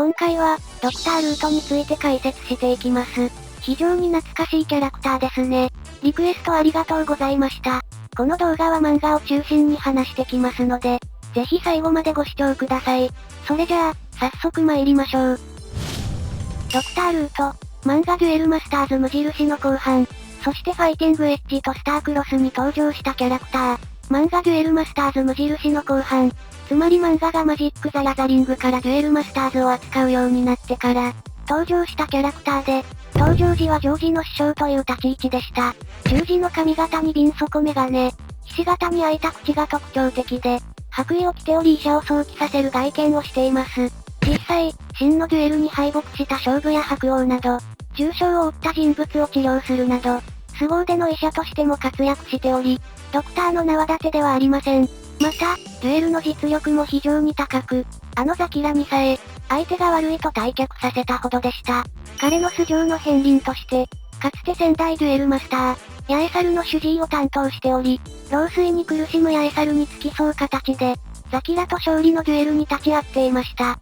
今回は、ドクタールートについて解説していきます。非常に懐かしいキャラクターですね。リクエストありがとうございました。この動画は漫画を中心に話してきますので、ぜひ最後までご視聴ください。それじゃあ、早速参りましょう。ドクタールート、漫画デュエルマスターズ無印の後半、そしてファイティングエッジとスタークロスに登場したキャラクター。漫画デュエルマスターズ無印の後半、つまり漫画がマジック・ザ・ギャザリングからデュエルマスターズを扱うようになってから、登場したキャラクターで、登場時はジョージの師匠という立ち位置でした。十字の髪型に瓶底メガネ、ひし形に開いた口が特徴的で、白衣を着ており医者を想起させる外見をしています。実際、真のデュエルに敗北した勝負や白王など、重傷を負った人物を治療するなど、凄腕の医者としても活躍しており、ドクターの縄立てではありません。また、デュエルの実力も非常に高く、ザキラにさえ、相手が悪いと退却させたほどでした。彼の素性の片鱗として、かつて仙台デュエルマスター、ヤエサルの主治医を担当しており、老衰に苦しむヤエサルに付き添う形で、ザキラと勝利のデュエルに立ち会っていました。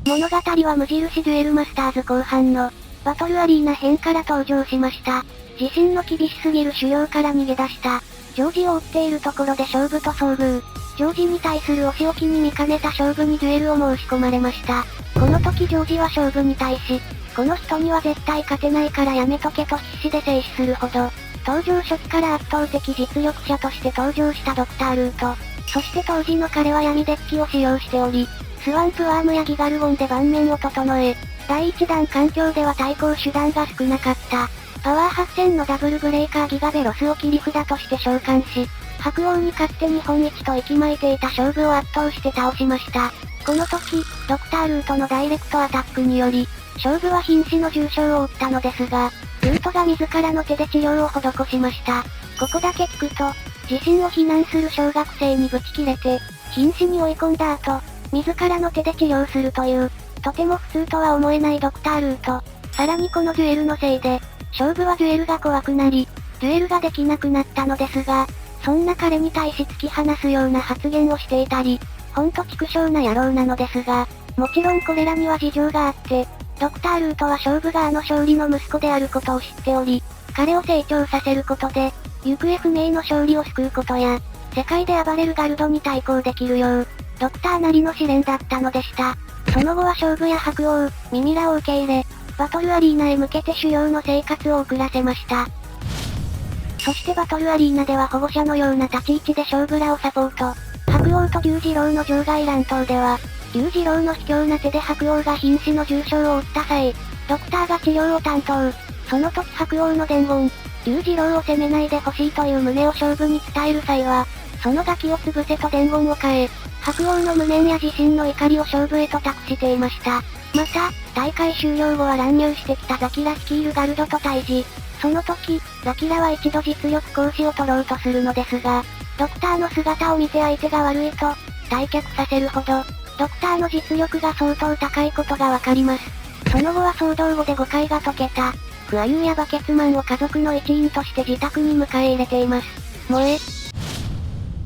物語は無印デュエルマスターズ後半の、バトルアリーナ編から登場しました。自身の厳しすぎる修行から逃げ出した、ジョージを追っているところで勝負と遭遇。ジョージに対するお仕置きに見かねた勝負にデュエルを申し込まれました。この時ジョージは勝負に対し、この人には絶対勝てないからやめとけと必死で制止するほど、登場初期から圧倒的実力者として登場したドクタールート。そして当時の彼は闇デッキを使用しており、スワンプアームやギガルゴンで盤面を整え、第1弾環境では対抗手段が少なかった。パワー8000のダブルブレーカーギガベロスを切り札として召喚し、白王に勝って日本一と息巻いていた勝負を圧倒して倒しました。この時、ドクタールートのダイレクトアタックにより、勝負は瀕死の重傷を負ったのですが、ルートが自らの手で治療を施しました。ここだけ聞くと、自身を非難する小学生にブチ切れて、瀕死に追い込んだ後、自らの手で治療するという、とても普通とは思えないドクタールート。さらにこのデュエルのせいで、勝負はデュエルが怖くなり、デュエルができなくなったのですが、そんな彼に対し突き放すような発言をしていたり、ほんと畜生な野郎なのですが、もちろんこれらには事情があって、ドクタールートは勝負が勝利の息子であることを知っており、彼を成長させることで、行方不明の勝利を救うことや、世界で暴れるガルドに対抗できるよう、ドクターなりの試練だったのでした。その後は勝負や白王、ミミラを受け入れ、バトルアリーナへ向けて修行の生活を送らせました。そしてバトルアリーナでは保護者のような立ち位置で勝負らをサポート。白王と龍二郎の場外乱闘では、龍二郎の卑怯な手で白王が瀕死の重傷を負った際、ドクターが治療を担当。その時白王の伝言、龍二郎を責めないでほしいという旨を勝負に伝える際は、そのガキを潰せと伝言を変え、白王の無念や自身の怒りを勝負へと託していました。また、大会終了後は乱入してきたザキラ率いるガルドと対峙。その時、ザキラは一度実力行使を取ろうとするのですが、ドクターの姿を見て相手が悪いと、退却させるほど、ドクターの実力が相当高いことがわかります。その後は騒動後で誤解が解けた、クアユーやバケツマンを家族の一員として自宅に迎え入れています。萌え。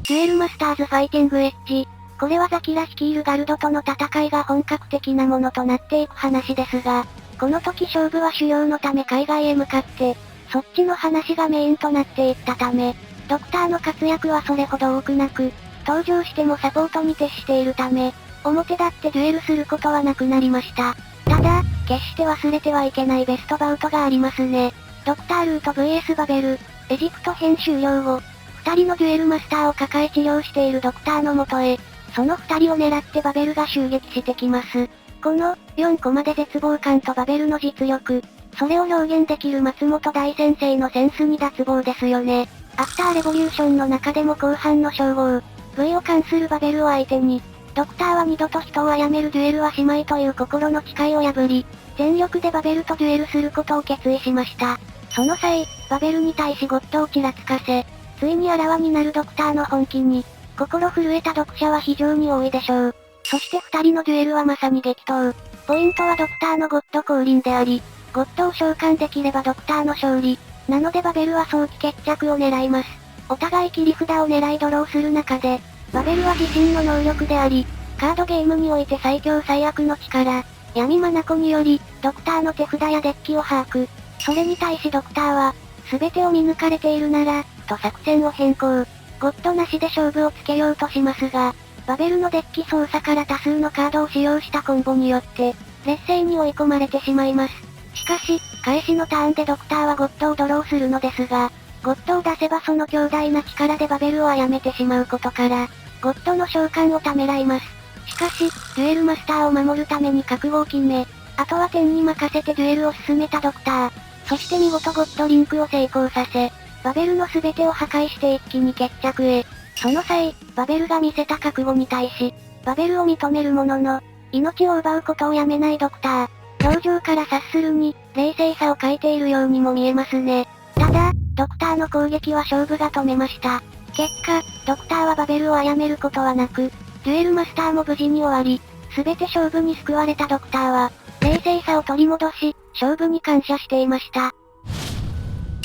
デュエルマスターズファイティングエッジ。これはザキラ率いるガルドとの戦いが本格的なものとなっていく話ですが、この時勝負は修行のため海外へ向かって、そっちの話がメインとなっていったため、ドクターの活躍はそれほど多くなく、登場してもサポートに徹しているため、表立ってデュエルすることはなくなりました。ただ、決して忘れてはいけないベストバウトがありますね。ドクタールート VS バベル、エジプト編終了後、二人のデュエルマスターを抱え治療しているドクターの元へ、その二人を狙ってバベルが襲撃してきます。この、4コマで絶望感とバベルの実力、それを表現できる松本大先生のセンスに脱帽ですよね。アフターレボリューションの中でも後半の称号、V を冠するバベルを相手に、ドクターは二度と人を殺めるデュエルはしまいという心の誓いを破り、全力でバベルとデュエルすることを決意しました。その際、バベルに対しゴッドをちらつかせ、ついにあらわになるドクターの本気に、心震えた読者は非常に多いでしょう。そして二人のデュエルはまさに激闘。ポイントはドクターのゴッド降臨であり、ゴッドを召喚できればドクターの勝利。なのでバベルは早期決着を狙います。お互い切り札を狙いドローする中で、バベルは自身の能力であり、カードゲームにおいて最強最悪の力、闇眼により、ドクターの手札やデッキを把握。それに対しドクターは、全てを見抜かれているなら、と作戦を変更。ゴッドなしで勝負をつけようとしますが、バベルのデッキ操作から多数のカードを使用したコンボによって、劣勢に追い込まれてしまいます。しかし、開始のターンでドクターはゴッドをドローするのですが、ゴッドを出せばその強大な力でバベルを殺めてしまうことから、ゴッドの召喚をためらいます。しかし、デュエルマスターを守るために覚悟を決め、あとは天に任せてデュエルを進めたドクター。そして見事ゴッドリンクを成功させ、バベルの全てを破壊して一気に決着へ。その際、バベルが見せた覚悟に対し、バベルを認めるものの、命を奪うことをやめないドクター。表情から察するに、冷静さを欠いているようにも見えますね。ただ、ドクターの攻撃は勝負が止めました。結果、ドクターはバベルを殺めることはなく、デュエルマスターも無事に終わり、すべて勝負に救われたドクターは、冷静さを取り戻し、勝負に感謝していました。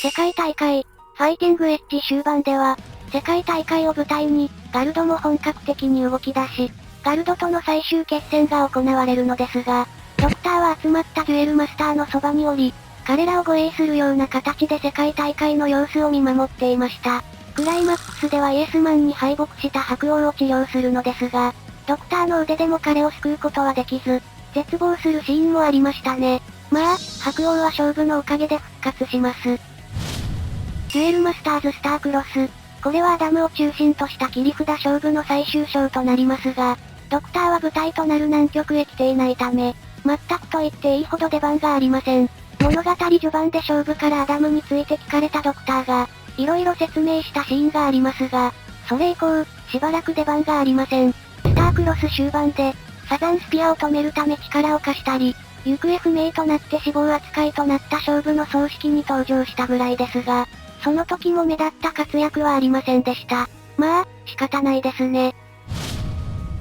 世界大会、ファイティングエッジ終盤では、世界大会を舞台に、ガルドも本格的に動き出し、ガルドとの最終決戦が行われるのですが、ドクターは集まったデュエルマスターのそばにおり、彼らを護衛するような形で世界大会の様子を見守っていました。クライマックスではイエスマンに敗北した白王を治療するのですが、ドクターの腕でも彼を救うことはできず、絶望するシーンもありましたね。まあ、白王は勝負のおかげで復活します。デュエルマスターズスタークロス。これはアダムを中心とした切り札勝負の最終章となりますが、ドクターは舞台となる南極へ来ていないため、全くと言っていいほど出番がありません。物語序盤で勝負からアダムについて聞かれたドクターが、色々説明したシーンがありますが、それ以降、しばらく出番がありません。スタークロス終盤で、サザンスピアを止めるため力を貸したり、行方不明となって死亡扱いとなった勝負の葬式に登場したぐらいですが、その時も目立った活躍はありませんでした。まあ、仕方ないですね。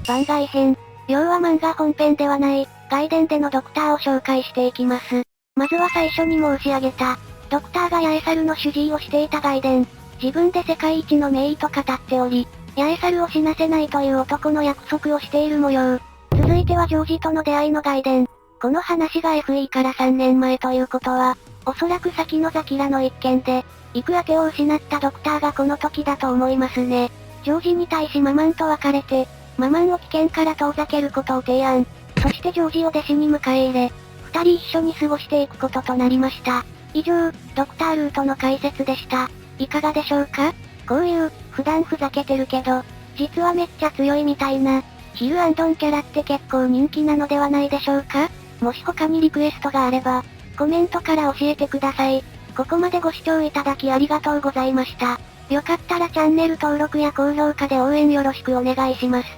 番外編。要は漫画本編ではない、外伝でのドクターを紹介していきます。まずは最初に申し上げた、ドクターがヤエサルの主治医をしていた外伝。自分で世界一の名医と語っており、ヤエサルを死なせないという男の約束をしている模様。続いてはジョージとの出会いの外伝。この話が FE から3年前ということは、おそらく先のザキラの一件で、行く当てを失ったドクターがこの時だと思いますね。ジョージに対しママンと別れて、ママンを危険から遠ざけることを提案。そしてジョージを弟子に迎え入れ、二人一緒に過ごしていくこととなりました。以上、ドクタールートの解説でした。いかがでしょうか？こういう、普段ふざけてるけど、実はめっちゃ強いみたいな、ヒルアンドンキャラって結構人気なのではないでしょうか？もし他にリクエストがあれば、コメントから教えてください。ここまでご視聴いただきありがとうございました。よかったらチャンネル登録や高評価で応援よろしくお願いします。